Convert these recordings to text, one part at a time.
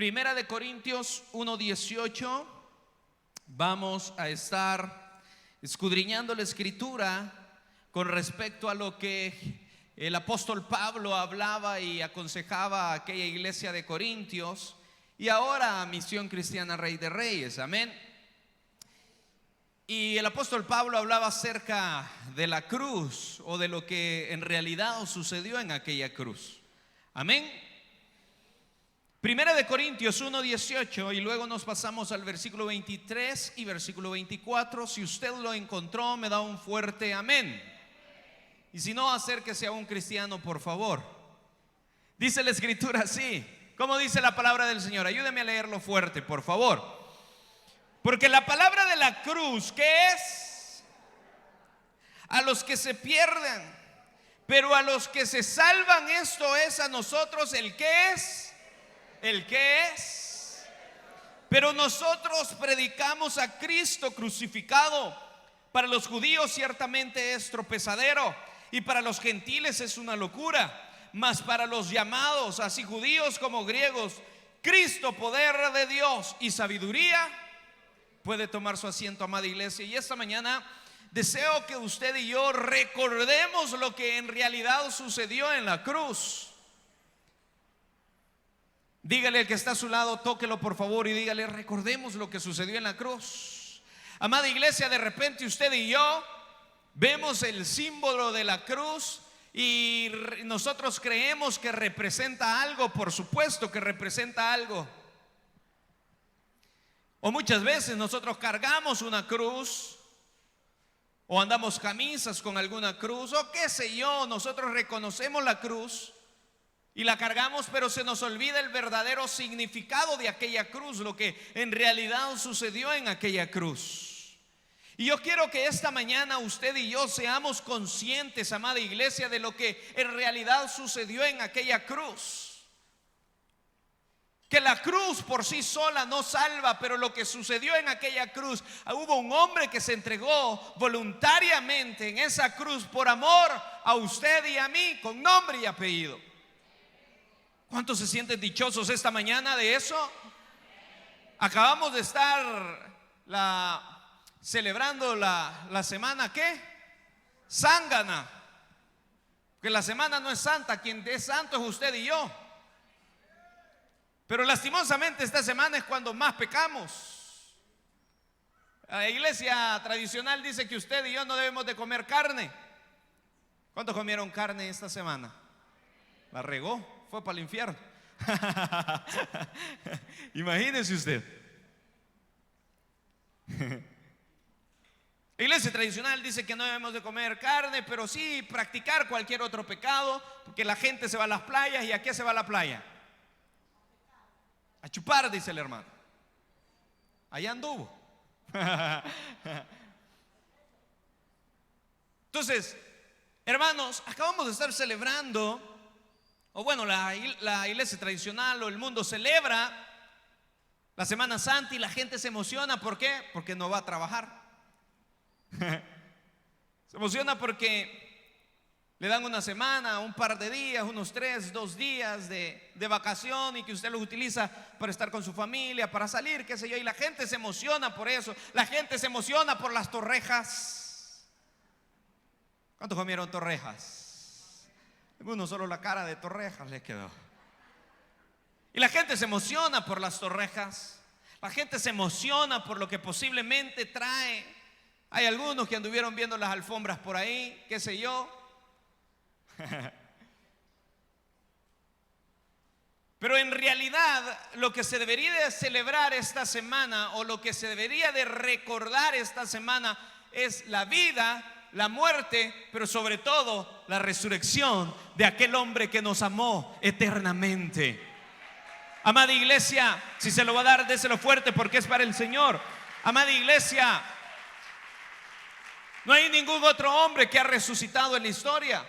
Primera de Corintios 1:18. Vamos a estar escudriñando la escritura con respecto a lo que el apóstol Pablo hablaba y aconsejaba a aquella iglesia de Corintios y ahora a Misión Cristiana Rey de Reyes. Amén. Y el apóstol Pablo hablaba acerca de la cruz o de lo que en realidad sucedió en aquella cruz. Amén. Primera de Corintios 1:18 y luego nos pasamos al versículo 23 y versículo 24. Si usted lo encontró, me da un fuerte amén. Y si no, acérquese a un cristiano, por favor. Dice la escritura así. ¿Cómo dice la palabra del Señor? Ayúdeme a leerlo fuerte, por favor. Porque la palabra de la cruz, ¿qué es? A los que se pierden, pero a los que se salvan, esto es a nosotros el que es. ¿El qué es? Pero nosotros predicamos a Cristo crucificado. Para los judíos ciertamente es tropezadero y para los gentiles es una locura, mas para los llamados, así judíos como griegos, Cristo, poder de Dios y sabiduría. Puede tomar su asiento, amada iglesia. Y esta mañana deseo que usted y yo recordemos lo que en realidad sucedió en la cruz. Dígale al que está a su lado, tóquelo por favor y dígale: recordemos lo que sucedió en la cruz. Amada iglesia, de repente usted y yo vemos el símbolo de la cruz y nosotros creemos que representa algo. Por supuesto que representa algo. O muchas veces nosotros cargamos una cruz o andamos camisas con alguna cruz o qué sé yo. Nosotros reconocemos la cruz y la cargamos, pero se nos olvida el verdadero significado de aquella cruz, lo que en realidad sucedió en aquella cruz. Y yo quiero que esta mañana usted y yo seamos conscientes, amada iglesia, de lo que en realidad sucedió en aquella cruz. Que la cruz por sí sola no salva, pero lo que sucedió en aquella cruz, hubo un hombre que se entregó voluntariamente en esa cruz por amor a usted y a mí, con nombre y apellido. ¿Cuántos se sienten dichosos esta mañana de eso? Acabamos de estar celebrando la semana, ¿qué? Zángana. Que la semana no es santa, quien es santo es usted y yo. Pero lastimosamente esta semana es cuando más pecamos. La iglesia tradicional dice que usted y yo no debemos de comer carne. ¿Cuántos comieron carne esta semana? La regó. Fue para el infierno. Imagínese usted. La iglesia tradicional dice que no debemos de comer carne, pero sí practicar cualquier otro pecado, porque la gente se va a las playas. ¿Y a qué se va a la playa? A chupar, dice el hermano. Allá anduvo. Entonces, hermanos, acabamos de estar celebrando, o bueno, la iglesia tradicional o el mundo celebra la Semana Santa y la gente se emociona. ¿Por qué? Porque no va a trabajar. Se emociona porque le dan una semana, un par de días, unos 2 días de vacación y que usted los utiliza para estar con su familia, para salir, qué sé yo. Y la gente se emociona por eso. La gente se emociona por las torrejas. ¿Cuántos comieron torrejas? Uno solo la cara de torrejas le quedó. Y la gente se emociona por las torrejas. La gente se emociona por lo que posiblemente trae. Hay algunos que anduvieron viendo las alfombras por ahí, qué sé yo. Pero en realidad lo que se debería de celebrar esta semana, o lo que se debería de recordar esta semana, es la vida, la muerte, pero sobre todo la resurrección de aquel hombre que nos amó eternamente. Amada iglesia, si se lo va a dar, déselo fuerte porque es para el Señor. Amada iglesia, no hay ningún otro hombre que ha resucitado en la historia.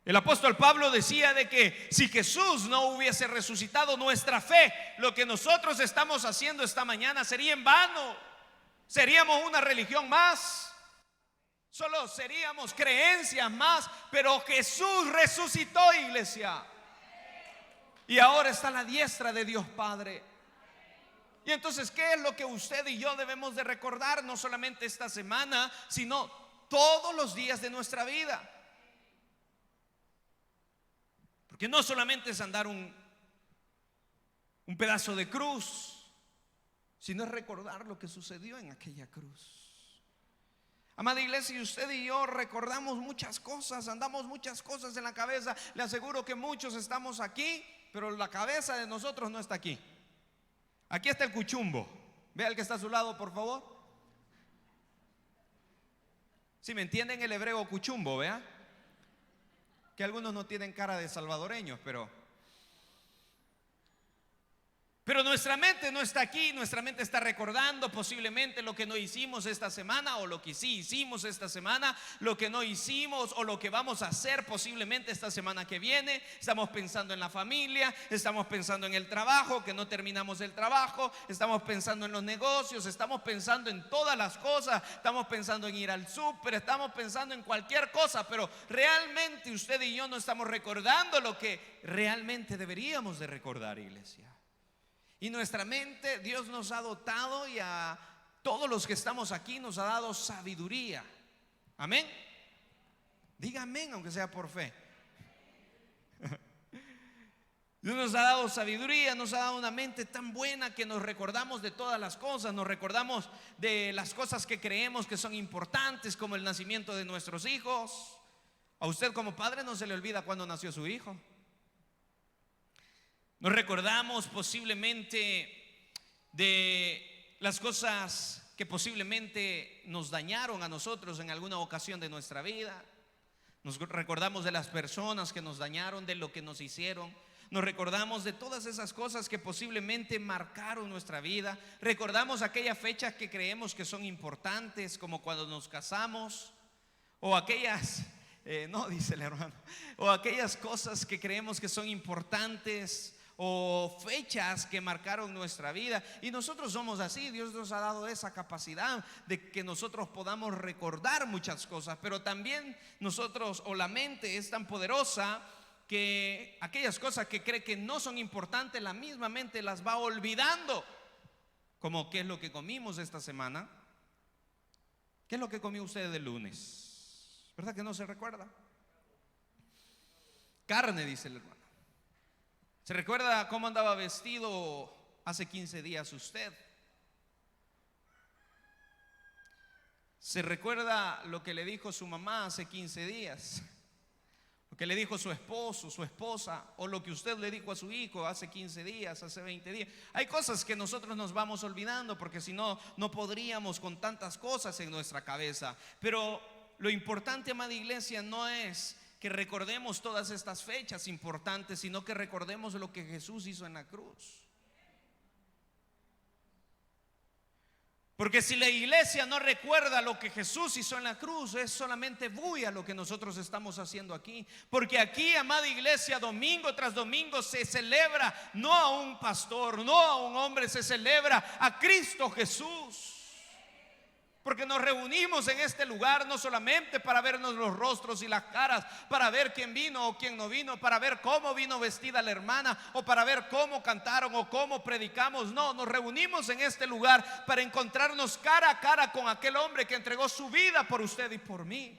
El apóstol Pablo decía de que si Jesús no hubiese resucitado, nuestra fe, lo que nosotros estamos haciendo esta mañana, sería en vano. Seríamos una religión más. Solo seríamos creencias más. Pero Jesús resucitó, iglesia. y ahora está a la diestra de Dios Padre. Y entonces, ¿qué es lo que usted y yo debemos de recordar? No solamente esta semana, sino todos los días de nuestra vida. Porque no solamente es andar un pedazo de cruz, sino es recordar lo que sucedió en aquella cruz. Amada iglesia, usted y yo recordamos muchas cosas, andamos muchas cosas en la cabeza. Le aseguro que muchos estamos aquí, pero la cabeza de nosotros no está aquí. Aquí está el cuchumbo. Vea el que está a su lado, por favor. Si me entienden el hebreo cuchumbo, vea. Que algunos no tienen cara de salvadoreños, pero nuestra mente no está aquí. Nuestra mente está recordando posiblemente lo que no hicimos esta semana, o lo que sí hicimos esta semana, lo que no hicimos o lo que vamos a hacer posiblemente esta semana que viene. Estamos pensando en la familia, estamos pensando en el trabajo, que no terminamos el trabajo, estamos pensando en los negocios, estamos pensando en todas las cosas, estamos pensando en ir al súper, estamos pensando en cualquier cosa, pero realmente usted y yo no estamos recordando lo que realmente deberíamos de recordar, iglesia. Y nuestra mente, Dios nos ha dotado, y a todos los que estamos aquí nos ha dado sabiduría. Amén. Diga amén, aunque sea por fe. Dios nos ha dado sabiduría, nos ha dado una mente tan buena que nos recordamos de todas las cosas. Nos recordamos de las cosas que creemos que son importantes, como el nacimiento de nuestros hijos. A usted como padre no se le olvida cuando nació su hijo. Nos recordamos posiblemente de las cosas que posiblemente nos dañaron a nosotros en alguna ocasión de nuestra vida. Nos recordamos de las personas que nos dañaron, de lo que nos hicieron. Nos recordamos de todas esas cosas que posiblemente marcaron nuestra vida. Recordamos aquellas fechas que creemos que son importantes, como cuando nos casamos, o aquellas, no dice el hermano, o aquellas cosas que creemos que son importantes, o fechas que marcaron nuestra vida. Y nosotros somos así. Dios nos ha dado esa capacidad de que nosotros podamos recordar muchas cosas, pero también nosotros, o la mente es tan poderosa que aquellas cosas que cree que no son importantes, la misma mente las va olvidando. Como qué es lo que comimos esta semana, qué es lo que comió usted el lunes, ¿verdad que no se recuerda? Carne, dice el hermano. ¿Se recuerda cómo andaba vestido hace 15 días usted? ¿Se recuerda lo que le dijo su mamá hace 15 días? Lo que le dijo su esposo, su esposa, o lo que usted le dijo a su hijo hace 15 días, hace 20 días. Hay cosas que nosotros nos vamos olvidando, porque si no, no podríamos con tantas cosas en nuestra cabeza. Pero lo importante, amada iglesia, no es que recordemos todas estas fechas importantes, sino que recordemos lo que Jesús hizo en la cruz. Porque si la iglesia no recuerda lo que Jesús hizo en la cruz, es solamente bulla lo que nosotros estamos haciendo aquí. Porque aquí, amada iglesia, domingo tras domingo se celebra no a un pastor, no a un hombre, se celebra a Cristo Jesús. Porque nos reunimos en este lugar no solamente para vernos los rostros y las caras, para ver quién vino o quién no vino, para ver cómo vino vestida la hermana, o para ver cómo cantaron o cómo predicamos. No, nos reunimos en este lugar para encontrarnos cara a cara con aquel hombre que entregó su vida por usted y por mí.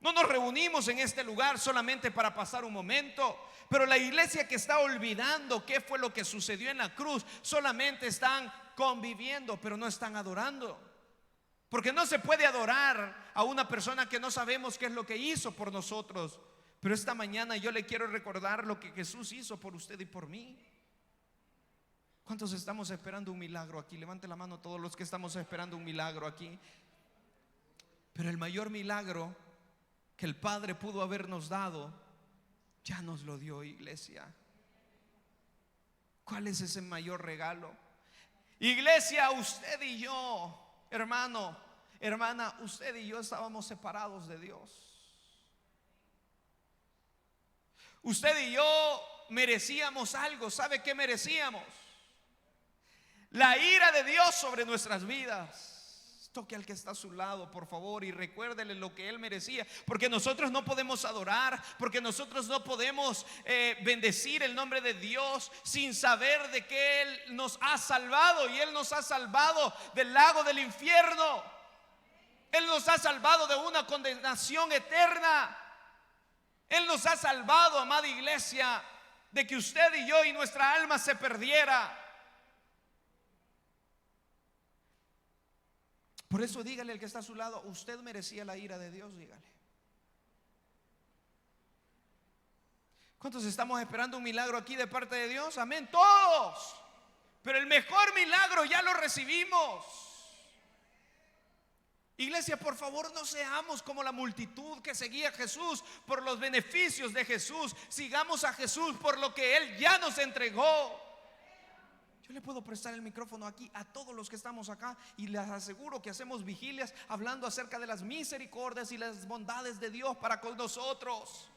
No nos reunimos en este lugar solamente para pasar un momento. Pero la iglesia que está olvidando qué fue lo que sucedió en la cruz, solamente están conviviendo, pero no están adorando. Porque no se puede adorar a una persona que no sabemos qué es lo que hizo por nosotros. Pero esta mañana yo le quiero recordar lo que Jesús hizo por usted y por mí. ¿Cuántos estamos esperando un milagro aquí? Levante la mano todos los que estamos esperando un milagro aquí. Pero el mayor milagro que el Padre pudo habernos dado, ya nos lo dio, iglesia. ¿Cuál es ese mayor regalo? Iglesia, usted y yo, hermano, hermana, usted y yo estábamos separados de Dios. Usted y yo merecíamos algo. ¿Sabe qué merecíamos? La ira de Dios sobre nuestras vidas. Toque al que está a su lado, por favor, y recuérdele lo que él merecía. Porque nosotros no podemos adorar, porque nosotros no podemos bendecir el nombre de Dios sin saber de que Él nos ha salvado. Y Él nos ha salvado del lago del infierno. Él nos ha salvado de una condenación eterna. Él nos ha salvado, amada iglesia, de que usted y yo y nuestra alma se perdiera. Por eso dígale al que está a su lado: usted merecía la ira de Dios, dígale. ¿Cuántos estamos esperando un milagro aquí de parte de Dios? Amén, todos. Pero el mejor milagro ya lo recibimos. Iglesia, por favor, no seamos como la multitud que seguía a Jesús por los beneficios de Jesús. Sigamos a Jesús por lo que Él ya nos entregó. Yo le puedo prestar el micrófono aquí a todos los que estamos acá y les aseguro que hacemos vigilias hablando acerca de las misericordias y las bondades de Dios para con nosotros.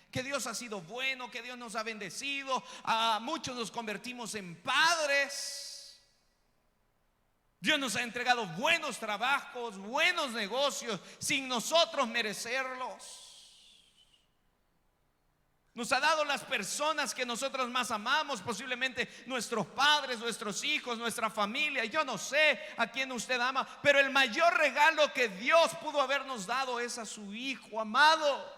Que Dios ha sido bueno, que Dios nos ha bendecido. A muchos nos convertimos en padres. Dios nos ha entregado buenos trabajos, buenos negocios, sin nosotros merecerlos. Nos ha dado las personas que nosotros más amamos, posiblemente nuestros padres, nuestros hijos, nuestra familia. Yo no sé a quién usted ama, pero el mayor regalo que Dios pudo habernos dado es a su Hijo amado.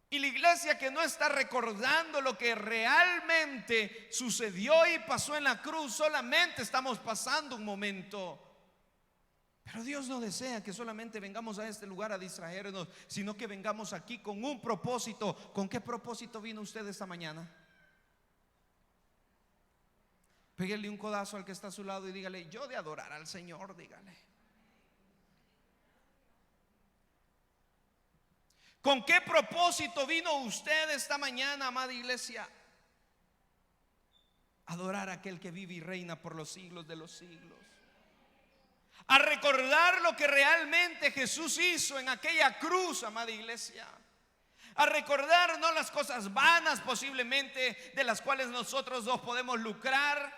Y la iglesia que no está recordando lo que realmente sucedió y pasó en la cruz, solamente estamos pasando un momento. Pero Dios no desea que solamente vengamos a este lugar a distraernos, sino que vengamos aquí con un propósito. ¿Con qué propósito vino usted esta mañana? Pégale un codazo al que está a su lado y dígale: yo de adorar al Señor, dígale. ¿Con qué propósito vino usted esta mañana, amada iglesia? Adorar a aquel que vive y reina por los siglos de los siglos. A recordar lo que realmente Jesús hizo en aquella cruz, amada iglesia. A recordar no las cosas vanas posiblemente de las cuales nosotros dos podemos lucrar,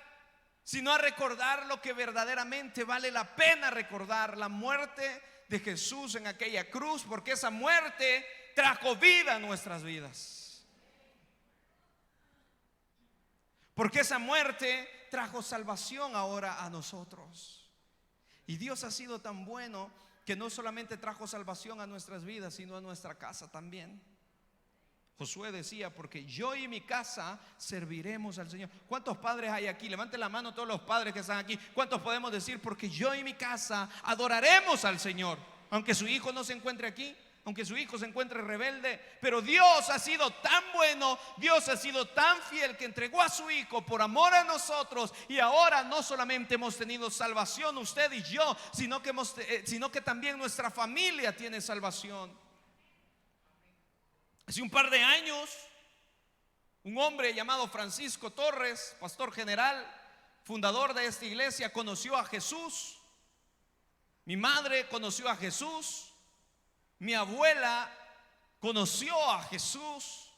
sino a recordar lo que verdaderamente vale la pena recordar: la muerte de Jesús en aquella cruz, porque esa muerte trajo vida a nuestras vidas. Porque esa muerte trajo salvación ahora a nosotros. Y Dios ha sido tan bueno que no solamente trajo salvación a nuestras vidas, sino a nuestra casa también. Josué decía: porque yo y mi casa serviremos al Señor. ¿Cuántos padres hay aquí? Levanten la mano todos los padres que están aquí. ¿Cuántos podemos decir: porque yo y mi casa adoraremos al Señor? Aunque su hijo no se encuentre aquí, aunque su hijo se encuentre rebelde. Pero Dios ha sido tan bueno, Dios ha sido tan fiel, que entregó a su Hijo por amor a nosotros. Y ahora no solamente hemos tenido salvación usted y yo, sino que también nuestra familia tiene salvación. Hace un par de años, un hombre llamado Francisco Torres, pastor general, fundador de esta iglesia, conoció a Jesús. Mi madre conoció a Jesús. Mi abuela conoció a Jesús.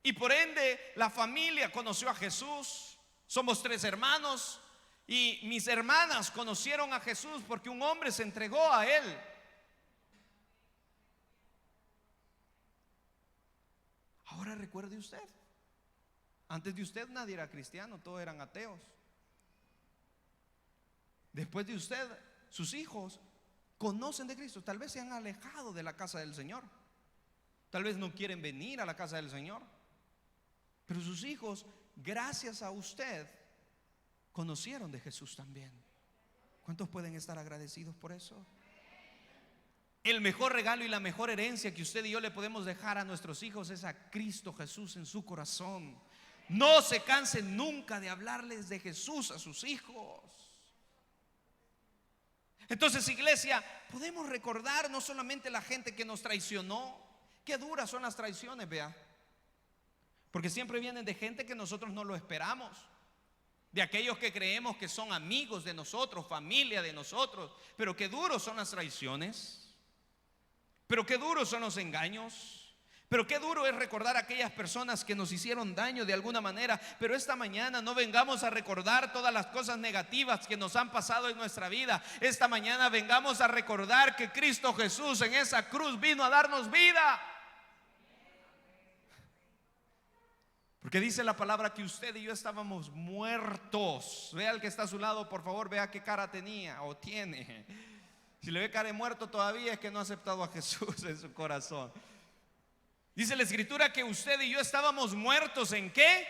Y por ende la familia conoció a Jesús. Somos 3 hermanos. Y mis hermanas conocieron a Jesús porque un hombre se entregó a Él. Ahora recuerde usted, antes de usted nadie era cristiano, todos eran ateos. Después de usted, sus hijos conocen de Cristo. Tal vez se han alejado de la casa del Señor, tal vez no quieren venir a la casa del Señor, pero sus hijos, gracias a usted, conocieron de Jesús también. ¿Cuántos pueden estar agradecidos por eso? El mejor regalo y la mejor herencia que usted y yo le podemos dejar a nuestros hijos es a Cristo Jesús en su corazón. No se cansen nunca de hablarles de Jesús a sus hijos. Entonces, iglesia, podemos recordar no solamente la gente que nos traicionó. Qué duras son las traiciones, vea. Porque siempre vienen de gente que nosotros no lo esperamos. De aquellos que creemos que son amigos de nosotros, familia de nosotros. Pero qué duros son las traiciones. Pero qué duros son los engaños. Pero qué duro es recordar a aquellas personas que nos hicieron daño de alguna manera. Pero esta mañana no vengamos a recordar todas las cosas negativas que nos han pasado en nuestra vida. Esta mañana vengamos a recordar que Cristo Jesús en esa cruz vino a darnos vida. Porque dice la palabra que usted y yo estábamos muertos. Vea al que está a su lado, por favor, vea qué cara tenía o tiene. Si le ve cara de muerto todavía es que no ha aceptado a Jesús en su corazón. Dice la escritura que usted y yo estábamos muertos ¿en qué?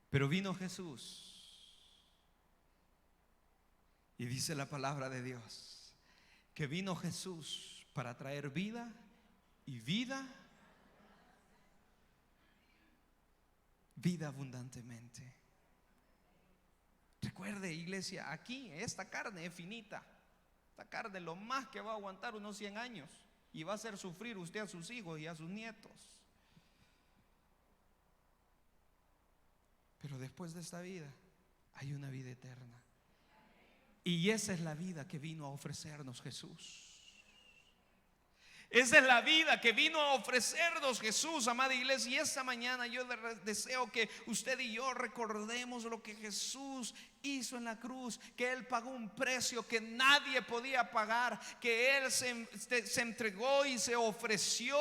Pero vino Jesús. Y dice la palabra de Dios que vino Jesús para traer vida y vida abundantemente. Recuerde, iglesia, aquí esta carne es finita. Esta carne lo más que va a aguantar unos 100 años y va a hacer sufrir usted a sus hijos y a sus nietos. Pero después de esta vida hay una vida eterna. Y esa es la vida que vino a ofrecernos Jesús. Esa es la vida que vino a ofrecernos Jesús, amada iglesia. Y esta mañana yo deseo que usted y yo recordemos lo que Jesús hizo en la cruz, que Él pagó un precio que nadie podía pagar, que Él se entregó y se ofreció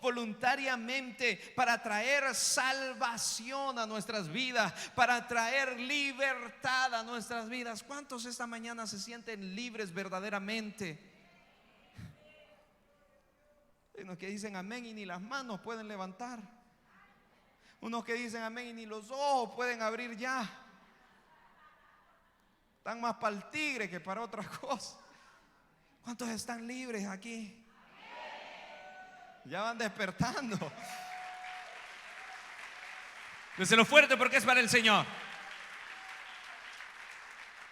voluntariamente para traer salvación a nuestras vidas, para traer libertad a nuestras vidas. ¿Cuántos esta mañana se sienten libres verdaderamente? Unos que dicen amén y ni las manos pueden levantar. Unos que dicen amén y ni los ojos pueden abrir ya. Están más para el tigre que para otra cosa. ¿Cuántos están libres aquí? Ya van despertando. Déselo fuerte porque es para el Señor.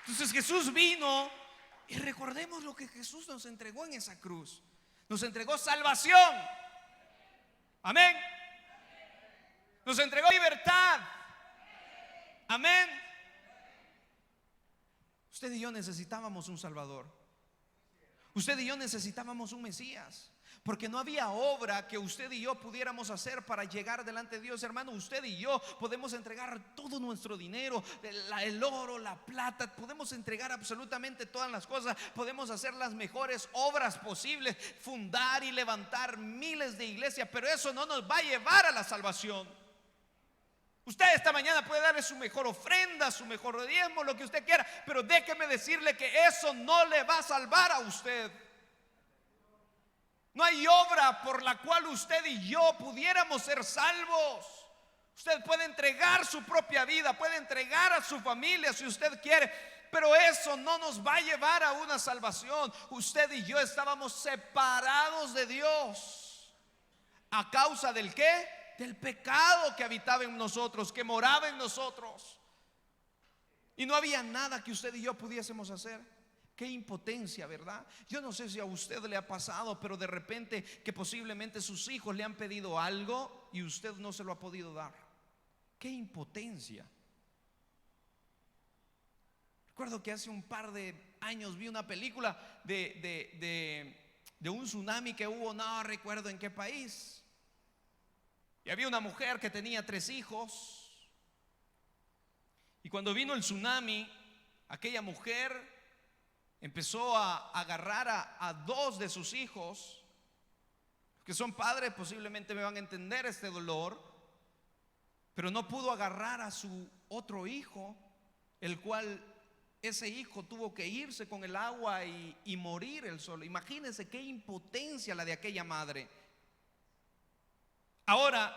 Entonces Jesús vino y recordemos lo que Jesús nos entregó en esa cruz. Nos entregó salvación. Amén. Nos entregó libertad. Amén. Usted y yo necesitábamos un Salvador. Usted y yo necesitábamos un Mesías. Porque no había obra que usted y yo pudiéramos hacer para llegar delante de Dios. Hermano, usted y yo podemos entregar todo nuestro dinero, el oro, la plata. Podemos entregar absolutamente todas las cosas. Podemos hacer las mejores obras posibles, fundar y levantar miles de iglesias, pero eso no nos va a llevar a la salvación. Usted esta mañana puede darle su mejor ofrenda, su mejor diezmo, lo que usted quiera, pero déjeme decirle que eso no le va a salvar a usted. No hay obra por la cual usted y yo pudiéramos ser salvos. Usted puede entregar su propia vida, puede entregar a su familia si usted quiere, pero eso no nos va a llevar a una salvación. Usted y yo estábamos separados de Dios. ¿A causa del qué? Del pecado que habitaba en nosotros, que moraba en nosotros. Y no había nada que usted y yo pudiésemos hacer. Qué impotencia, ¿verdad? Yo no sé si a usted le ha pasado, pero de repente que posiblemente sus hijos le han pedido algo y usted no se lo ha podido dar. Qué impotencia. Recuerdo que hace un par de años vi una película de un tsunami que hubo, no recuerdo en qué país. Y había una mujer que tenía 3 hijos. Y cuando vino el tsunami, aquella mujer empezó a agarrar a 2 de sus hijos, que son padres, posiblemente me van a entender este dolor, pero no pudo agarrar a su otro hijo, el cual ese hijo tuvo que irse con el agua y morir él solo. Imagínense qué impotencia la de aquella madre. Ahora,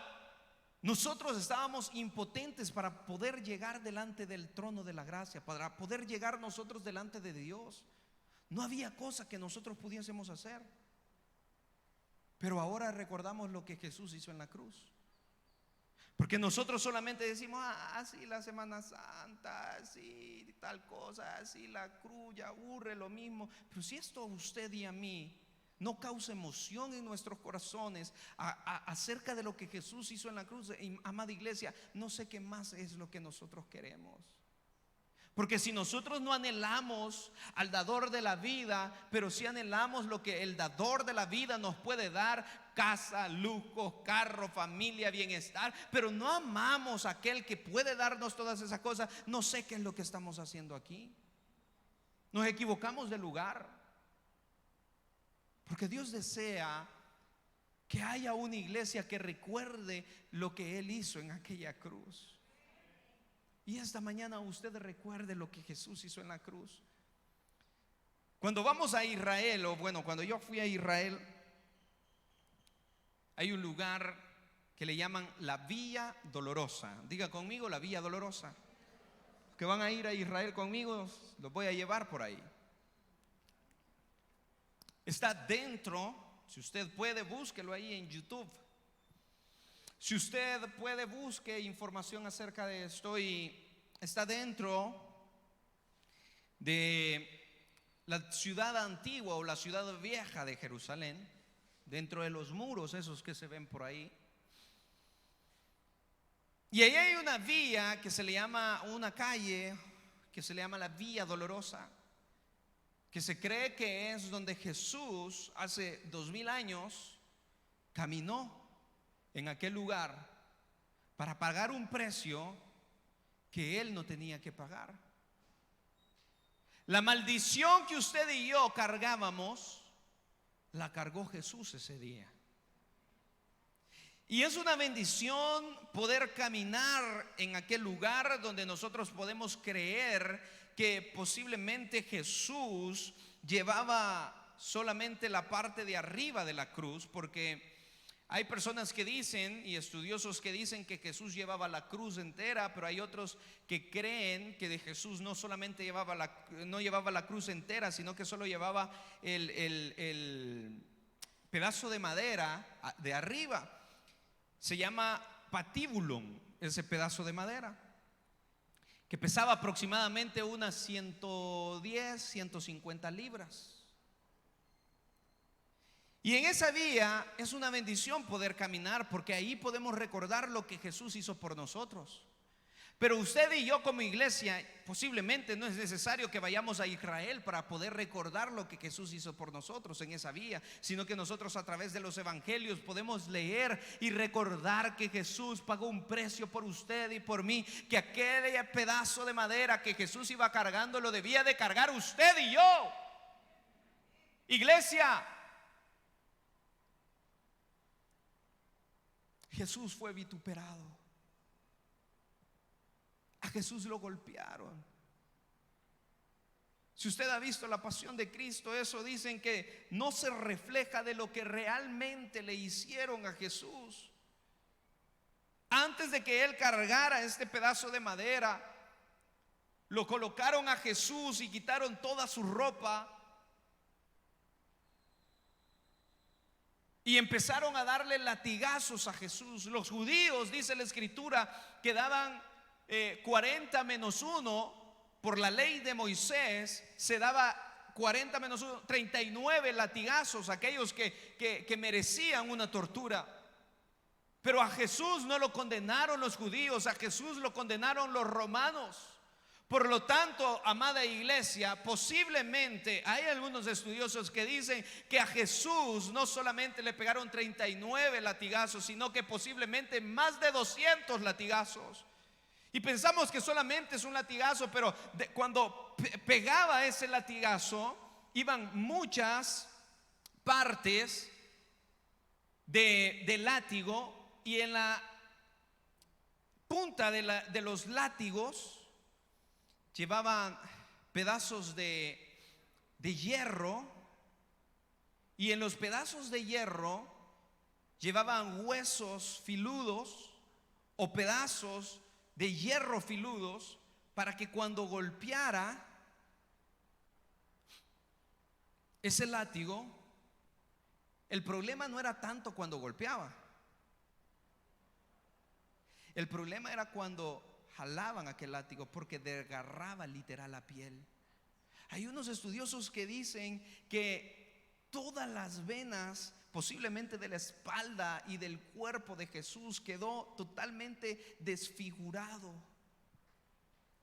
nosotros estábamos impotentes para poder llegar delante del trono de la gracia, para poder llegar nosotros delante de Dios. No había cosa que nosotros pudiésemos hacer. Pero ahora recordamos lo que Jesús hizo en la cruz. Porque nosotros solamente decimos, así la Semana Santa, así tal cosa, así la cruz, ya aburre lo mismo. Pero si esto a usted y a mí no causa emoción en nuestros corazones acerca de lo que Jesús hizo en la cruz, amada iglesia, no sé qué más es lo que nosotros queremos. Porque si nosotros no anhelamos al dador de la vida, pero si anhelamos lo que el dador de la vida nos puede dar, casa, lujos, carro, familia, bienestar, pero no amamos a aquel que puede darnos todas esas cosas, no sé qué es lo que estamos haciendo aquí. Nos equivocamos de lugar. Porque Dios desea que haya una iglesia que recuerde lo que Él hizo en aquella cruz. Y esta mañana usted recuerde lo que Jesús hizo en la cruz. Cuando vamos a Israel, o bueno, cuando yo fui a Israel, hay un lugar que le llaman la Vía Dolorosa. Diga conmigo, la Vía Dolorosa. Los que van a ir a Israel conmigo, los voy a llevar por ahí. Está dentro, si usted puede, búsquelo ahí en YouTube. Si usted puede, busque información acerca de esto. Y está dentro de la ciudad antigua o la ciudad vieja de Jerusalén, dentro de los muros esos que se ven por ahí. Y ahí hay una vía que se le llama, una calle que se le llama la Vía Dolorosa, que se cree que es donde Jesús hace 2000 años caminó en aquel lugar para pagar un precio que Él no tenía que pagar. La maldición que usted y yo cargábamos, la cargó Jesús ese día. Y es una bendición poder caminar en aquel lugar donde nosotros podemos creer que posiblemente Jesús llevaba solamente la parte de arriba de la cruz, porque hay personas que dicen, y estudiosos que dicen, que Jesús llevaba la cruz entera, pero hay otros que creen que de Jesús no solamente no llevaba la cruz entera, sino que solo llevaba el pedazo de madera de arriba. Se llama patíbulum, ese pedazo de madera, que pesaba aproximadamente unas 110, 150 libras. Y en esa vía es una bendición poder caminar, porque ahí podemos recordar lo que Jesús hizo por nosotros. Pero usted y yo como iglesia, posiblemente no es necesario que vayamos a Israel para poder recordar lo que Jesús hizo por nosotros en esa vía, sino que nosotros a través de los evangelios podemos leer y recordar que Jesús pagó un precio por usted y por mí, que aquel pedazo de madera que Jesús iba cargando lo debía de cargar usted y yo. Iglesia, Jesús fue vituperado. A Jesús lo golpearon. Si usted ha visto la pasión de Cristo, eso dicen que no se refleja de lo que realmente le hicieron a Jesús. Antes de que Él cargara este pedazo de madera, lo colocaron a Jesús y quitaron toda su ropa y empezaron a darle latigazos a Jesús. Los judíos, dice la escritura, que daban 40 menos 1, por la ley de Moisés se daba 40 menos 1, 39 latigazos a aquellos que merecían una tortura. Pero a Jesús no lo condenaron los judíos, a Jesús lo condenaron los romanos. Por lo tanto, amada iglesia, posiblemente hay algunos estudiosos que dicen que a Jesús no solamente le pegaron 39 latigazos, sino que posiblemente más de 200 latigazos. Y pensamos que solamente es un latigazo, pero cuando pegaba ese latigazo, iban muchas partes de látigo, y en la punta de los látigos llevaban pedazos de hierro, y en los pedazos de hierro llevaban huesos filudos o pedazos de hierro filudos, para que cuando golpeara ese látigo, el problema no era tanto cuando golpeaba, el problema era cuando jalaban aquel látigo, porque desgarraba literal la piel. Hay unos estudiosos que dicen que todas las venas, posiblemente de la espalda y del cuerpo de Jesús, quedó totalmente desfigurado.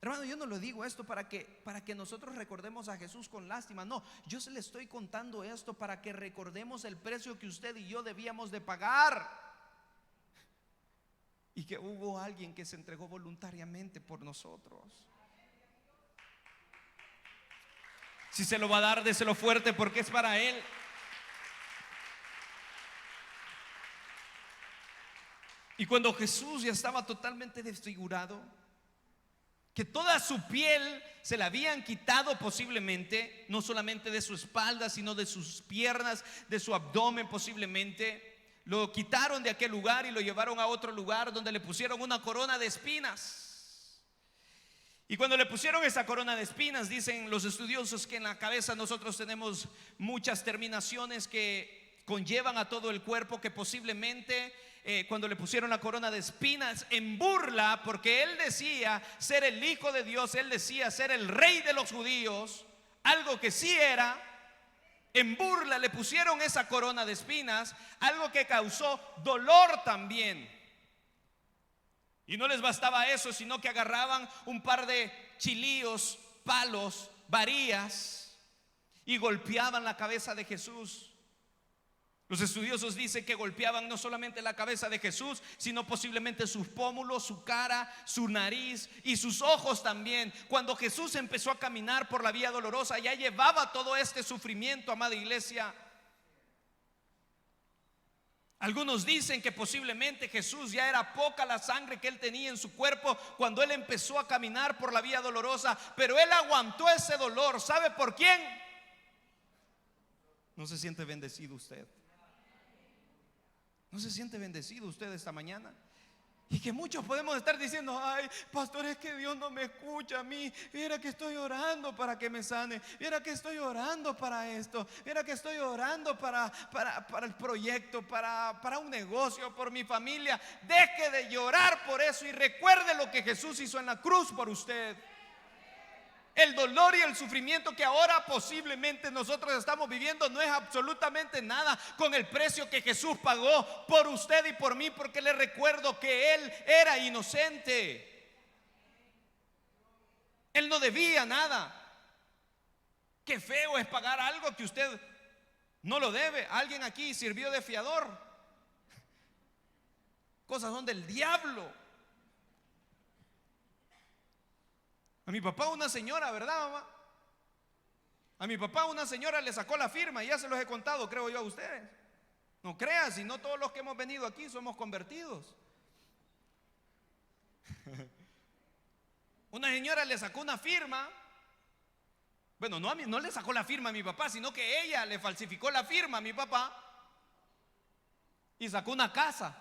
Hermano, yo no lo digo esto para que nosotros recordemos a Jesús con lástima. No, yo se le estoy contando esto para que recordemos el precio que usted y yo debíamos de pagar. Y que hubo alguien que se entregó voluntariamente por nosotros. Si se lo va a dar, déselo fuerte porque es para Él. Y cuando Jesús ya estaba totalmente desfigurado, que toda su piel se la habían quitado posiblemente, no solamente de su espalda, sino de sus piernas, de su abdomen posiblemente, lo quitaron de aquel lugar y lo llevaron a otro lugar donde le pusieron una corona de espinas. Y cuando le pusieron esa corona de espinas, dicen los estudiosos que en la cabeza nosotros tenemos muchas terminaciones que conllevan a todo el cuerpo, que posiblemente cuando le pusieron la corona de espinas en burla, porque él decía ser el Hijo de Dios, él decía ser el Rey de los judíos, algo que sí era, en burla le pusieron esa corona de espinas, algo que causó dolor también. Y no les bastaba eso, sino que agarraban un par de chilíos, palos, varillas y golpeaban la cabeza de Jesús. Los estudiosos dicen que golpeaban no solamente la cabeza de Jesús, sino posiblemente sus pómulos, su cara, su nariz y sus ojos también. Cuando Jesús empezó a caminar por la vía dolorosa, ya llevaba todo este sufrimiento, amada iglesia. Algunos dicen que posiblemente Jesús ya era poca la sangre que él tenía en su cuerpo cuando él empezó a caminar por la vía dolorosa, pero él aguantó ese dolor. ¿Sabe por quién? ¿No se siente bendecido usted? ¿No se siente bendecido usted esta mañana? Y que muchos podemos estar diciendo: ay, pastor, es que Dios no me escucha a mí. Mira que estoy orando para que me sane. Mira que estoy orando para esto. Mira que estoy orando para el proyecto, para un negocio, por mi familia. Deje de llorar por eso y recuerde lo que Jesús hizo en la cruz por usted. El dolor y el sufrimiento que ahora posiblemente nosotros estamos viviendo no es absolutamente nada con el precio que Jesús pagó por usted y por mí, porque le recuerdo que Él era inocente. Él no debía nada. Qué feo es pagar algo que usted no lo debe. Alguien aquí sirvió de fiador. Cosas son del diablo. A mi papá una señora, ¿verdad, mamá? A mi papá una señora le sacó la firma, y ya se los he contado, creo yo, a ustedes. No creas, si no todos los que hemos venido aquí somos convertidos. Una señora le sacó una firma. Bueno, no le sacó la firma a mi papá, sino que ella le falsificó la firma a mi papá y sacó una casa.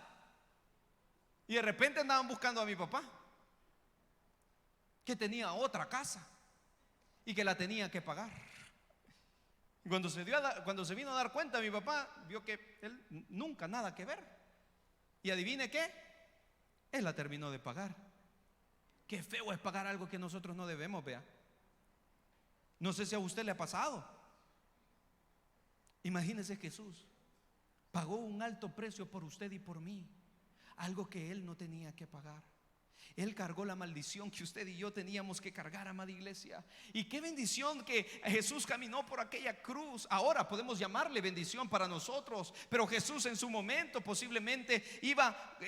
Y de repente andaban buscando a mi papá, que tenía otra casa y que la tenía que pagar. Y cuando se vino a dar cuenta, mi papá vio que él nunca nada que ver. Y adivine qué, él la terminó de pagar. Qué feo es pagar algo que nosotros no debemos, vea. No sé si a usted le ha pasado. Imagínese, Jesús pagó un alto precio por usted y por mí, algo que él no tenía que pagar. Él cargó la maldición que usted y yo teníamos que cargar, amada iglesia. Y qué bendición que Jesús caminó por aquella cruz. Ahora podemos llamarle bendición para nosotros, pero Jesús en su momento posiblemente iba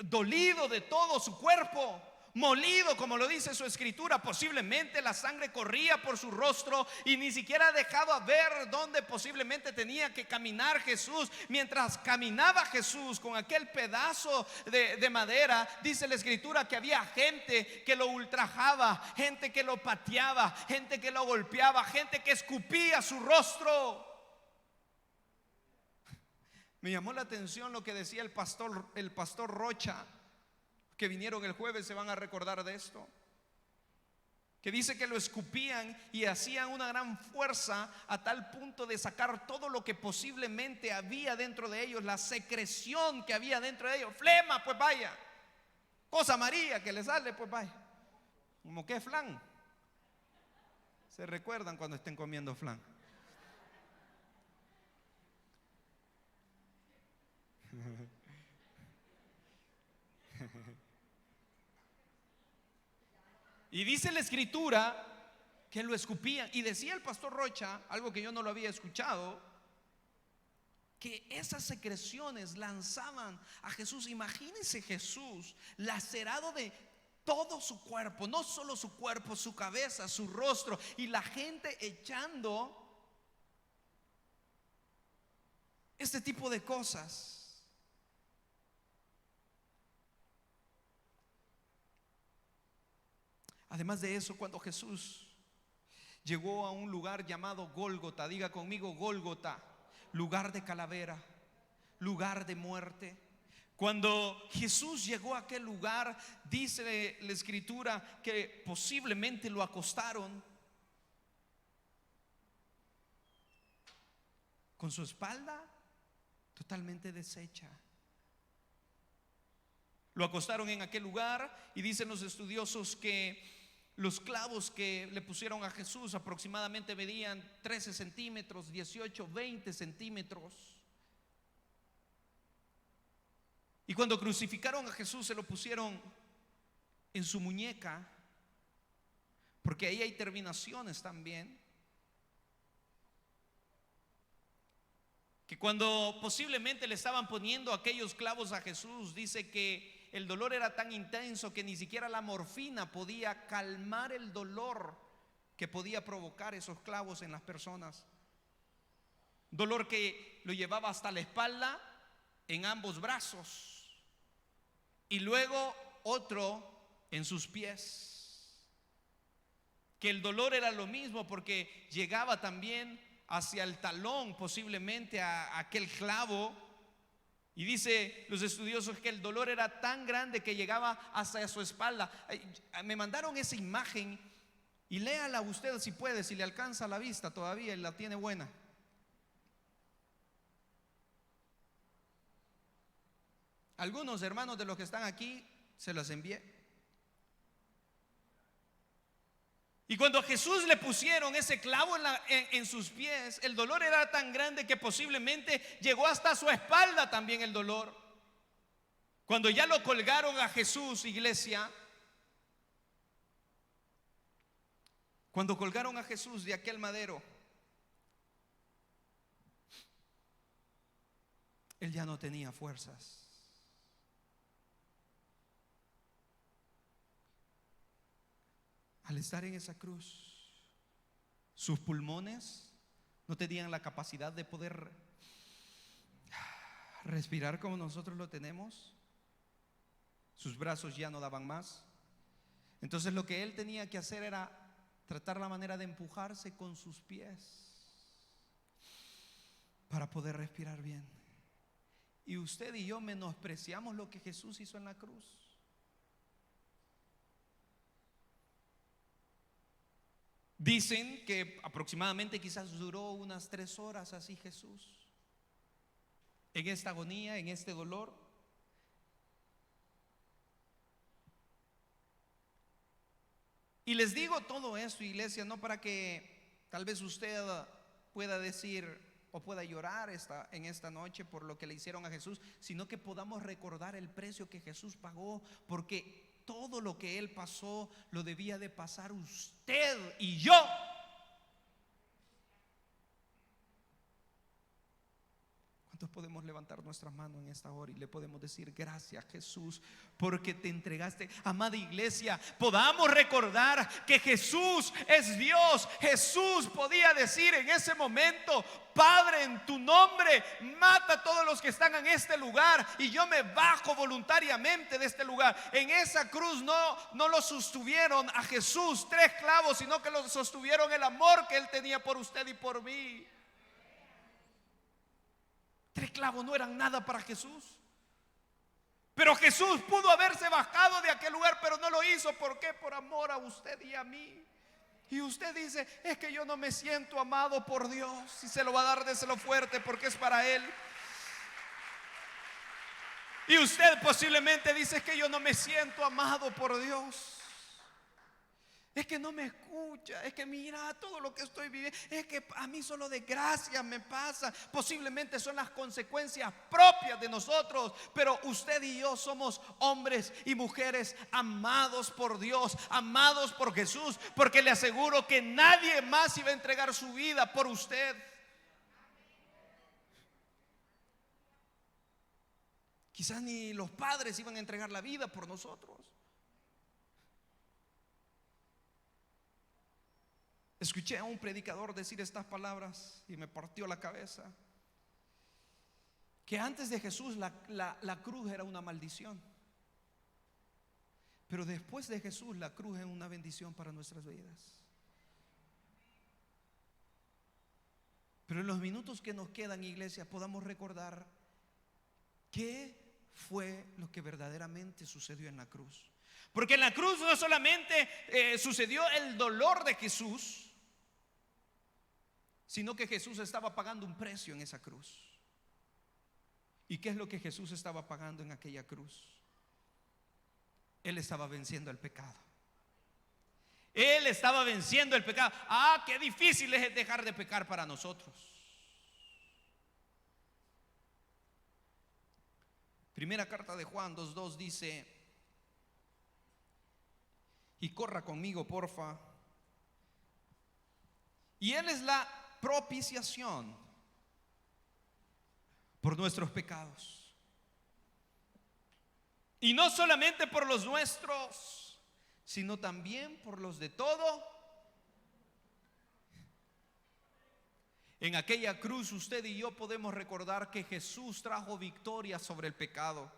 dolido de todo su cuerpo, molido, como lo dice su escritura. Posiblemente la sangre corría por su rostro y ni siquiera ha dejado ver dónde posiblemente tenía que caminar Jesús. Mientras caminaba Jesús con aquel pedazo de madera, dice la escritura que había gente que lo ultrajaba, gente que lo pateaba, gente que lo golpeaba, gente que escupía su rostro. Me llamó la atención lo que decía el pastor Rocha, que vinieron el jueves, se van a recordar de esto, que dice que lo escupían y hacían una gran fuerza a tal punto de sacar todo lo que posiblemente había dentro de ellos, la secreción que había dentro de ellos. Flema, pues vaya, cosa amarilla que le sale, pues vaya, como que flan. ¿Se recuerdan cuando estén comiendo flan? Y dice la escritura que lo escupían. Y decía el pastor Rocha, algo que yo no lo había escuchado, que esas secreciones lanzaban a Jesús. Imagínense Jesús lacerado de todo su cuerpo, no solo su cuerpo, su cabeza, su rostro, y la gente echando este tipo de cosas. Además de eso, cuando Jesús llegó a un lugar llamado Gólgota, diga conmigo Gólgota, lugar de calavera, lugar de muerte. Cuando Jesús llegó a aquel lugar, dice la escritura que posiblemente lo acostaron con su espalda totalmente deshecha. Lo acostaron en aquel lugar y dicen los estudiosos que los clavos que le pusieron a Jesús aproximadamente medían 13 centímetros, 18, 20 centímetros. Y cuando crucificaron a Jesús se lo pusieron en su muñeca, porque ahí hay terminaciones también. Que cuando posiblemente le estaban poniendo aquellos clavos a Jesús, dice que el dolor era tan intenso que ni siquiera la morfina podía calmar el dolor que podía provocar esos clavos en las personas. Dolor que lo llevaba hasta la espalda, en ambos brazos, y luego otro en sus pies. Que el dolor era lo mismo porque llegaba también hacia el talón, posiblemente a aquel clavo. Y dice los estudiosos que el dolor era tan grande que llegaba hasta su espalda. Me mandaron esa imagen y léala usted si puede, si le alcanza la vista todavía y la tiene buena. Algunos hermanos de los que están aquí se las envié. Y cuando a Jesús le pusieron ese clavo en sus pies, el dolor era tan grande que posiblemente llegó hasta su espalda también el dolor. Cuando ya lo colgaron a Jesús, iglesia, cuando colgaron a Jesús de aquel madero, él ya no tenía fuerzas. Al estar en esa cruz, sus pulmones no tenían la capacidad de poder respirar como nosotros lo tenemos. Sus brazos ya no daban más. Entonces lo que él tenía que hacer era tratar la manera de empujarse con sus pies para poder respirar bien. Y usted y yo menospreciamos lo que Jesús hizo en la cruz. Dicen que aproximadamente quizás duró unas 3 horas así Jesús, en esta agonía, en este dolor. Y les digo todo esto, iglesia, no para que tal vez usted pueda decir o pueda llorar en esta noche por lo que le hicieron a Jesús, sino que podamos recordar el precio que Jesús pagó, porque todo lo que él pasó lo debía de pasar usted y yo. ¿Cuántos podemos levantar nuestras manos en esta hora y le podemos decir gracias Jesús porque te entregaste? Amada iglesia, podamos recordar que Jesús es Dios. Jesús podía decir en ese momento: Padre, en tu nombre mata a todos los que están en este lugar y yo me bajo voluntariamente de este lugar. En esa cruz no lo sostuvieron a Jesús 3 clavos, sino que lo sostuvieron el amor que él tenía por usted y por mí. 3 clavos no eran nada para Jesús. Pero Jesús pudo haberse bajado de aquel lugar, pero no lo hizo. ¿Por qué? Por amor a usted y a mí. Y usted dice: es que yo no me siento amado por Dios. Si se lo va a dar, déselo fuerte porque es para Él. Y usted posiblemente dice: es que yo no me siento amado por Dios. Es que no me escucha, es que mira todo lo que estoy viviendo, es que a mí solo desgracia me pasa. Posiblemente son las consecuencias propias de nosotros, pero usted y yo somos hombres y mujeres amados por Dios, amados por Jesús, porque le aseguro que nadie más iba a entregar su vida por usted. Quizás ni los padres iban a entregar la vida por nosotros. Escuché a un predicador decir estas palabras y me partió la cabeza: que antes de Jesús la cruz era una maldición, pero después de Jesús la cruz es una bendición para nuestras vidas. Pero en los minutos que nos quedan, iglesia, podamos recordar qué fue lo que verdaderamente sucedió en la cruz. Porque en la cruz no solamente sucedió el dolor de Jesús, sino que Jesús estaba pagando un precio en esa cruz. ¿Y qué es lo que Jesús estaba pagando en aquella cruz? Él estaba venciendo el pecado. Él estaba venciendo el pecado. Qué difícil es dejar de pecar para nosotros. Primera carta de Juan 2:2 dice, y corra conmigo porfa, y Él es la propiciación por nuestros pecados, y no solamente por los nuestros, sino también por los de todo. En aquella cruz usted y yo podemos recordar que Jesús trajo victoria sobre el pecado.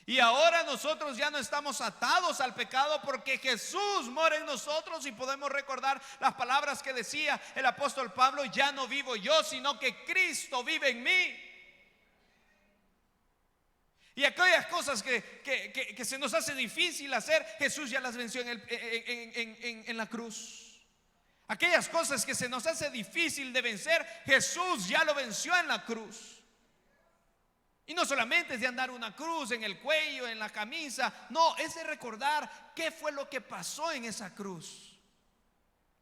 Y ahora nosotros ya no estamos atados al pecado, porque Jesús mora en nosotros. Y podemos recordar las palabras que decía el apóstol Pablo: ya no vivo yo, sino que Cristo vive en mí. Y aquellas cosas que se nos hace difícil hacer, Jesús ya las venció en la cruz. Aquellas cosas que se nos hace difícil de vencer, Jesús ya lo venció en la cruz. Y no solamente es de andar una cruz en el cuello, en la camisa, no, es de recordar qué fue lo que pasó en esa cruz.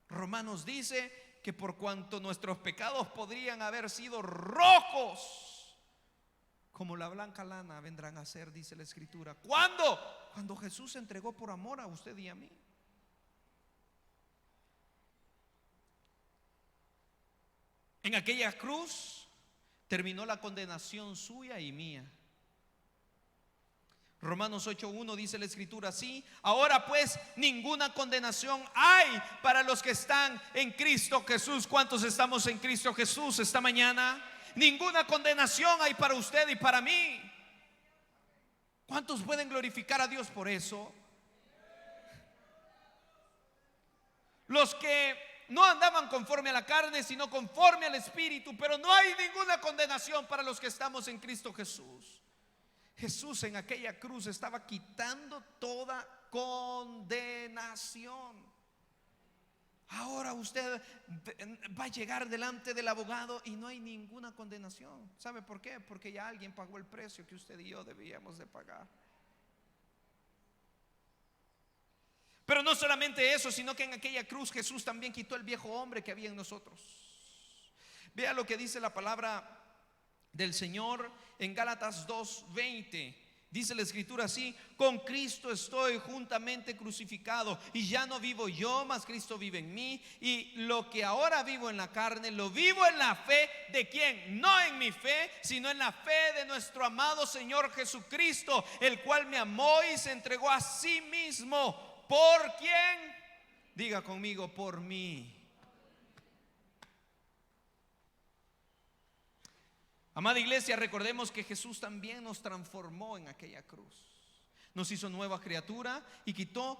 Romanos dice que por cuanto nuestros pecados podrían haber sido rojos como la blanca lana, vendrán a ser, dice la Escritura. ¿Cuándo? Cuando Jesús se entregó por amor a usted y a mí. En aquella cruz terminó la condenación suya y mía. Romanos 8:1 dice la Escritura así: ahora pues ninguna condenación hay para los que están en Cristo Jesús. ¿Cuántos estamos en Cristo Jesús esta mañana? Ninguna condenación hay para usted y para mí. ¿Cuántos pueden glorificar a Dios por eso? Los que no andaban conforme a la carne, sino conforme al Espíritu. Pero no hay ninguna condenación para los que estamos en Cristo Jesús. Jesús en aquella cruz estaba quitando toda condenación. Ahora usted va a llegar delante del abogado y no hay ninguna condenación. ¿Sabe por qué? Porque ya alguien pagó el precio que usted y yo debíamos de pagar. Pero no solamente eso, sino que en aquella cruz Jesús también quitó el viejo hombre que había en nosotros. Vea lo que dice la palabra del Señor en Gálatas 2:20. Dice la Escritura así: con Cristo estoy juntamente crucificado, y ya no vivo yo, mas Cristo vive en mí. Y lo que ahora vivo en la carne, lo vivo en la fe de ¿quién? No en mi fe, sino en la fe de nuestro amado Señor Jesucristo, el cual me amó y se entregó a sí mismo. ¿Por quién? Diga conmigo: por mí. Amada iglesia, recordemos que Jesús también nos transformó en aquella cruz. Nos hizo nueva criatura y quitó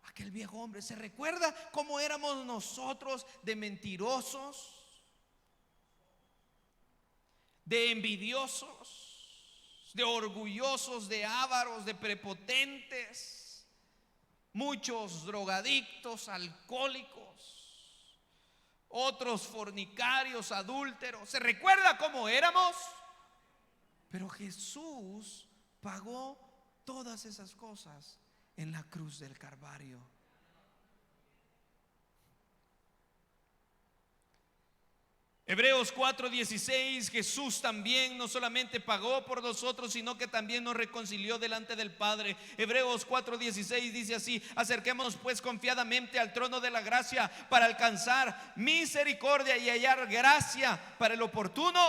aquel viejo hombre. ¿Se recuerda cómo éramos nosotros de mentirosos, de envidiosos, de orgullosos, de ávaros, de prepotentes? Muchos drogadictos, alcohólicos, otros fornicarios, adúlteros. ¿Se recuerda cómo éramos? Pero Jesús pagó todas esas cosas en la cruz del Calvario. Hebreos 4:16, Jesús también no solamente pagó por nosotros, sino que también nos reconcilió delante del Padre. Hebreos 4:16 dice así: acerquémonos pues confiadamente al trono de la gracia para alcanzar misericordia y hallar gracia para el oportuno.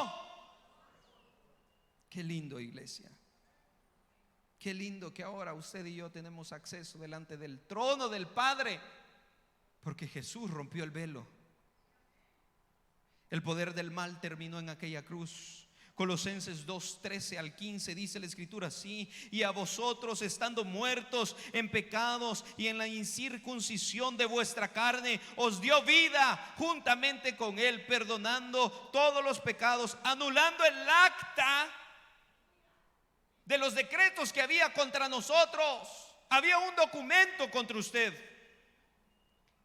Qué lindo, iglesia. Qué lindo que ahora usted y yo tenemos acceso delante del trono del Padre, porque Jesús rompió el velo. El poder del mal terminó en aquella cruz. Colosenses 2:13 al 15 dice la escritura así: y a vosotros, estando muertos en pecados y en la incircuncisión de vuestra carne, os dio vida juntamente con él, perdonando todos los pecados, anulando el acta de los decretos que había contra nosotros. Había un documento contra usted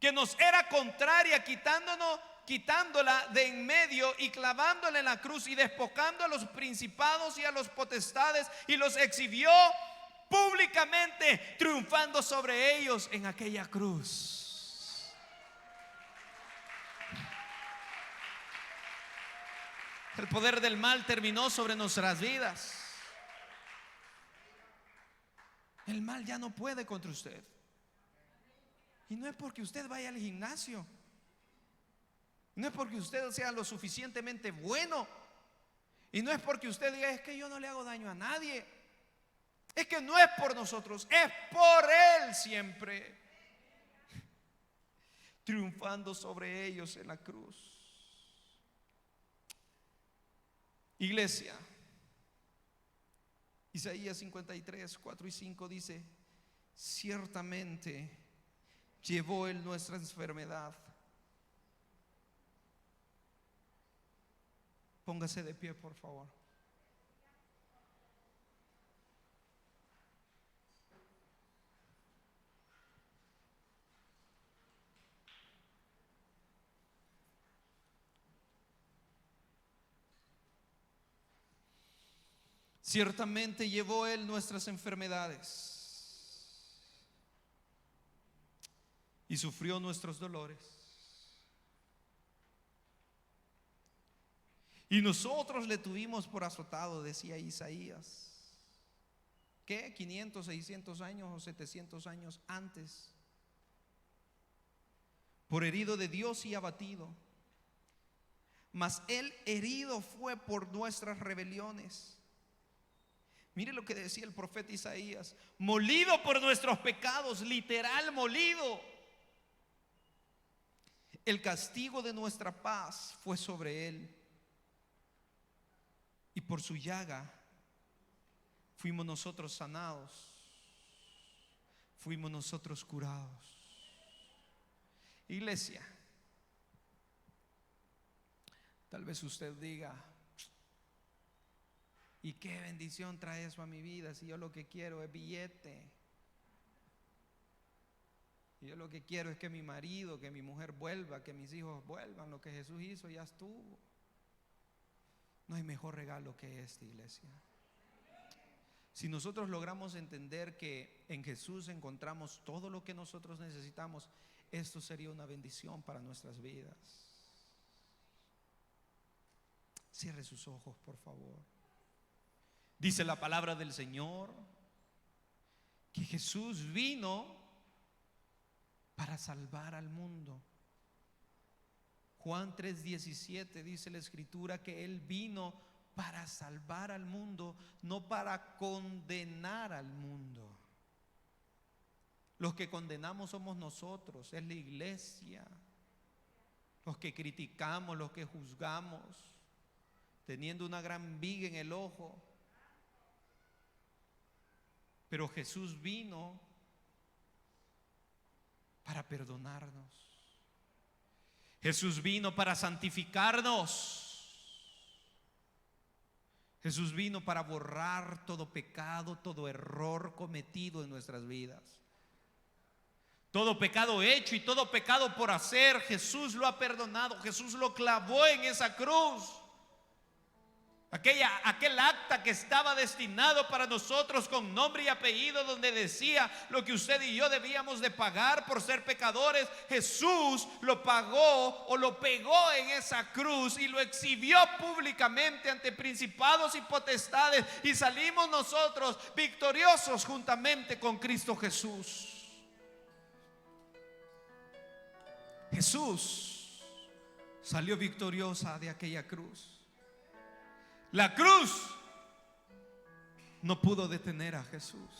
que nos era contraria, quitándola de en medio y clavándola en la cruz y despojando a los principados y a los potestades, y los exhibió públicamente, triunfando sobre ellos en aquella cruz. El poder del mal terminó sobre nuestras vidas. El mal ya no puede contra usted. Y no es porque usted vaya al gimnasio, no es porque usted sea lo suficientemente bueno, y no es porque usted diga: es que yo no le hago daño a nadie. Es que no es por nosotros, es por Él siempre, triunfando sobre ellos en la cruz. Iglesia, Isaías 53, 4 y 5 dice: ciertamente llevó Él nuestra enfermedad. Póngase de pie, por favor. Ciertamente llevó Él nuestras enfermedades y sufrió nuestros dolores. Y nosotros le tuvimos por azotado, decía Isaías. ¿Qué? 500, 600 años o 700 años antes. Por herido de Dios y abatido. Mas Él herido fue por nuestras rebeliones. Mire lo que decía el profeta Isaías: molido por nuestros pecados, literal molido. El castigo de nuestra paz fue sobre Él, y por su llaga fuimos nosotros sanados, fuimos nosotros curados. Iglesia, tal vez usted diga: ¿y qué bendición trae eso a mi vida si yo lo que quiero es billete? Y yo lo que quiero es que mi marido, que mi mujer vuelva, que mis hijos vuelvan. Lo que Jesús hizo ya estuvo. No hay mejor regalo que este, iglesia. Si nosotros logramos entender que en Jesús encontramos todo lo que nosotros necesitamos, esto sería una bendición para nuestras vidas. Cierre sus ojos, por favor. Dice la palabra del Señor que Jesús vino para salvar al mundo. Juan 3:17 dice la escritura que Él vino para salvar al mundo, no para condenar al mundo. Los que condenamos somos nosotros, es la iglesia. Los que criticamos, los que juzgamos, teniendo una gran viga en el ojo. Pero Jesús vino para perdonarnos. Jesús vino para santificarnos. Jesús vino para borrar todo pecado, todo error cometido en nuestras vidas. Todo pecado hecho y todo pecado por hacer, Jesús lo ha perdonado. Jesús lo clavó en esa cruz. Aquel acta que estaba destinado para nosotros con nombre y apellido, donde decía lo que usted y yo debíamos de pagar por ser pecadores, Jesús lo pagó o lo pegó en esa cruz y lo exhibió públicamente ante principados y potestades, y salimos nosotros victoriosos juntamente con Cristo Jesús. Jesús salió victoriosa de aquella cruz. La cruz no pudo detener a Jesús.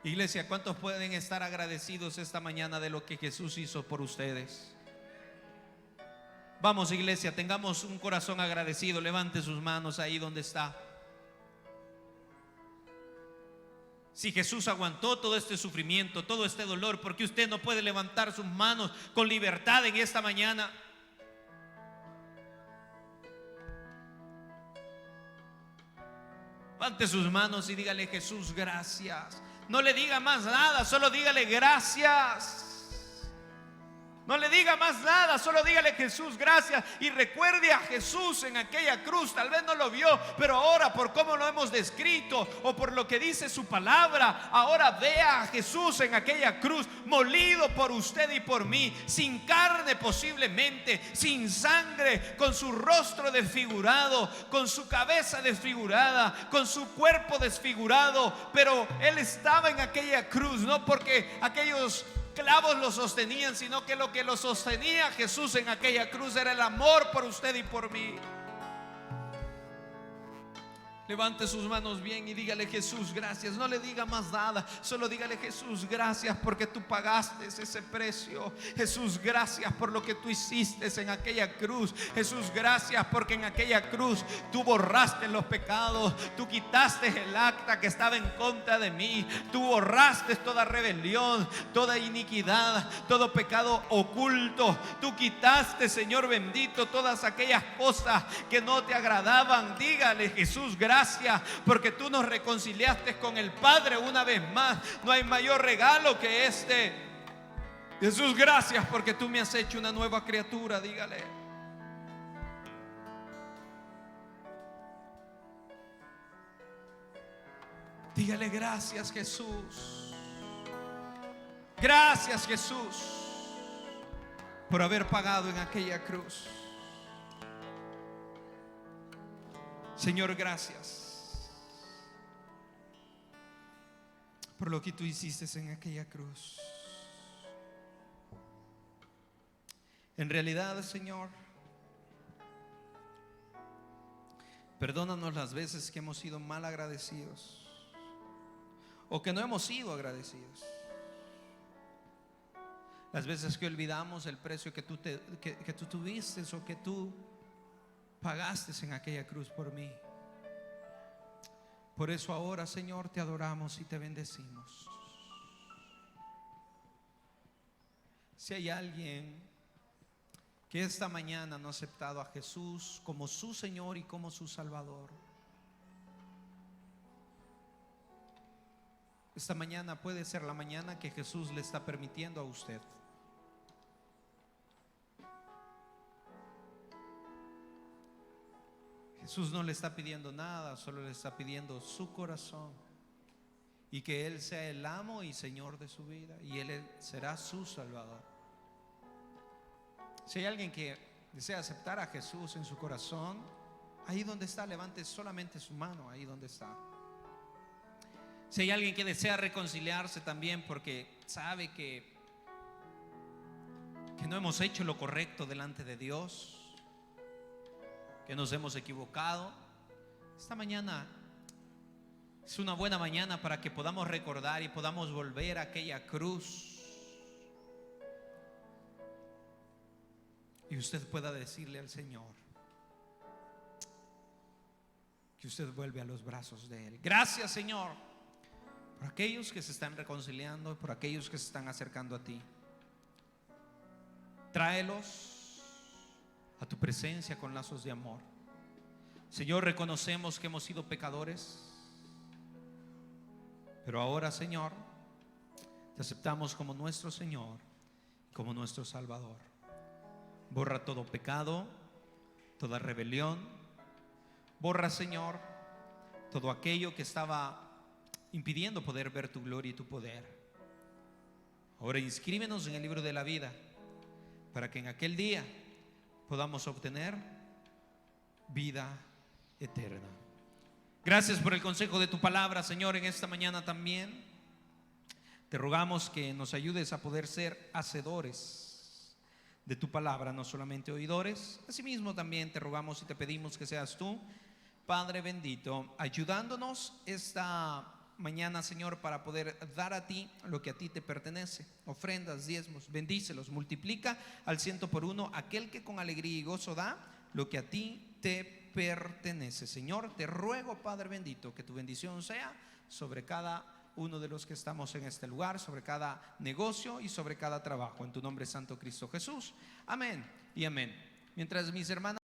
Iglesia, ¿cuántos pueden estar agradecidos esta mañana de lo que Jesús hizo por ustedes? Vamos, iglesia, tengamos un corazón agradecido. Levante sus manos ahí donde está. Si Jesús aguantó todo este sufrimiento, todo este dolor, ¿por qué usted no puede levantar sus manos con libertad en esta mañana? Levante sus manos y dígale: Jesús, gracias. No le diga más nada, solo dígale gracias. No le diga más nada, solo dígale: Jesús, gracias. Y recuerde a Jesús en aquella cruz. Tal vez no lo vio, pero ahora, por cómo lo hemos descrito o por lo que dice su palabra, ahora vea a Jesús en aquella cruz, molido por usted y por mí, sin carne posiblemente, sin sangre, con su rostro desfigurado, con su cabeza desfigurada, con su cuerpo desfigurado. Pero Él estaba en aquella cruz, no porque aquellos clavos lo sostenían, sino que lo que lo sostenía Jesús en aquella cruz era el amor por usted y por mí. Levante sus manos bien y dígale: Jesús, gracias. No le diga más nada, solo dígale: Jesús, gracias porque tú pagaste ese precio. Jesús, gracias por lo que tú hiciste en aquella cruz. Jesús, gracias porque en aquella cruz tú borraste los pecados, tú quitaste el acta que estaba en contra de mí, tú borraste toda rebelión, toda iniquidad, todo pecado oculto. Tú quitaste, Señor bendito, todas aquellas cosas que no te agradaban. Dígale: Jesús, gracias porque tú nos reconciliaste con el Padre una vez más. No hay mayor regalo que este. Jesús, gracias porque tú me has hecho una nueva criatura. Dígale. Dígale: gracias, Jesús. Gracias, Jesús, por haber pagado en aquella cruz. Señor, gracias por lo que tú hiciste en aquella cruz. En realidad, Señor, perdónanos las veces que hemos sido mal agradecidos o que no hemos sido agradecidos. Las veces que olvidamos el precio que tú tuviste o que tú pagaste en aquella cruz por mí. Por eso ahora, Señor, te adoramos y te bendecimos. Si hay alguien que esta mañana no ha aceptado a Jesús como su Señor y como su Salvador, esta mañana puede ser la mañana que Jesús le está permitiendo a usted. Jesús no le está pidiendo nada, solo le está pidiendo su corazón y que Él sea el amo y Señor de su vida, y Él será su Salvador. Si hay alguien que desea aceptar a Jesús en su corazón, ahí donde está, levante solamente su mano, ahí donde está. Si hay alguien que desea reconciliarse también porque sabe que no hemos hecho lo correcto delante de Dios, que nos hemos equivocado, esta mañana es una buena mañana para que podamos recordar y podamos volver a aquella cruz y usted pueda decirle al Señor que usted vuelve a los brazos de Él. Gracias, Señor, por aquellos que se están reconciliando, por aquellos que se están acercando a ti. Tráelos a tu presencia con lazos de amor. Señor, reconocemos que hemos sido pecadores, pero ahora, Señor, te aceptamos como nuestro Señor, como nuestro Salvador. Borra todo pecado, toda rebelión. Borra, Señor, todo aquello que estaba impidiendo poder ver tu gloria y tu poder. Ahora inscríbenos en el libro de la vida, para que en aquel día podamos obtener vida eterna. Gracias por el consejo de tu palabra, Señor, en esta mañana también. Te rogamos que nos ayudes a poder ser hacedores de tu palabra, no solamente oidores. Asimismo también te rogamos y te pedimos que seas tú, Padre bendito, ayudándonos esta mañana, Señor, para poder dar a ti lo que a ti te pertenece. Ofrendas, diezmos, bendícelos, multiplica al 100 por 1 aquel que con alegría y gozo da lo que a ti te pertenece. Señor, te ruego, Padre bendito, que tu bendición sea sobre cada uno de los que estamos en este lugar, sobre cada negocio y sobre cada trabajo, en tu nombre santo, Cristo Jesús. Amén y amén. Mientras mis hermanas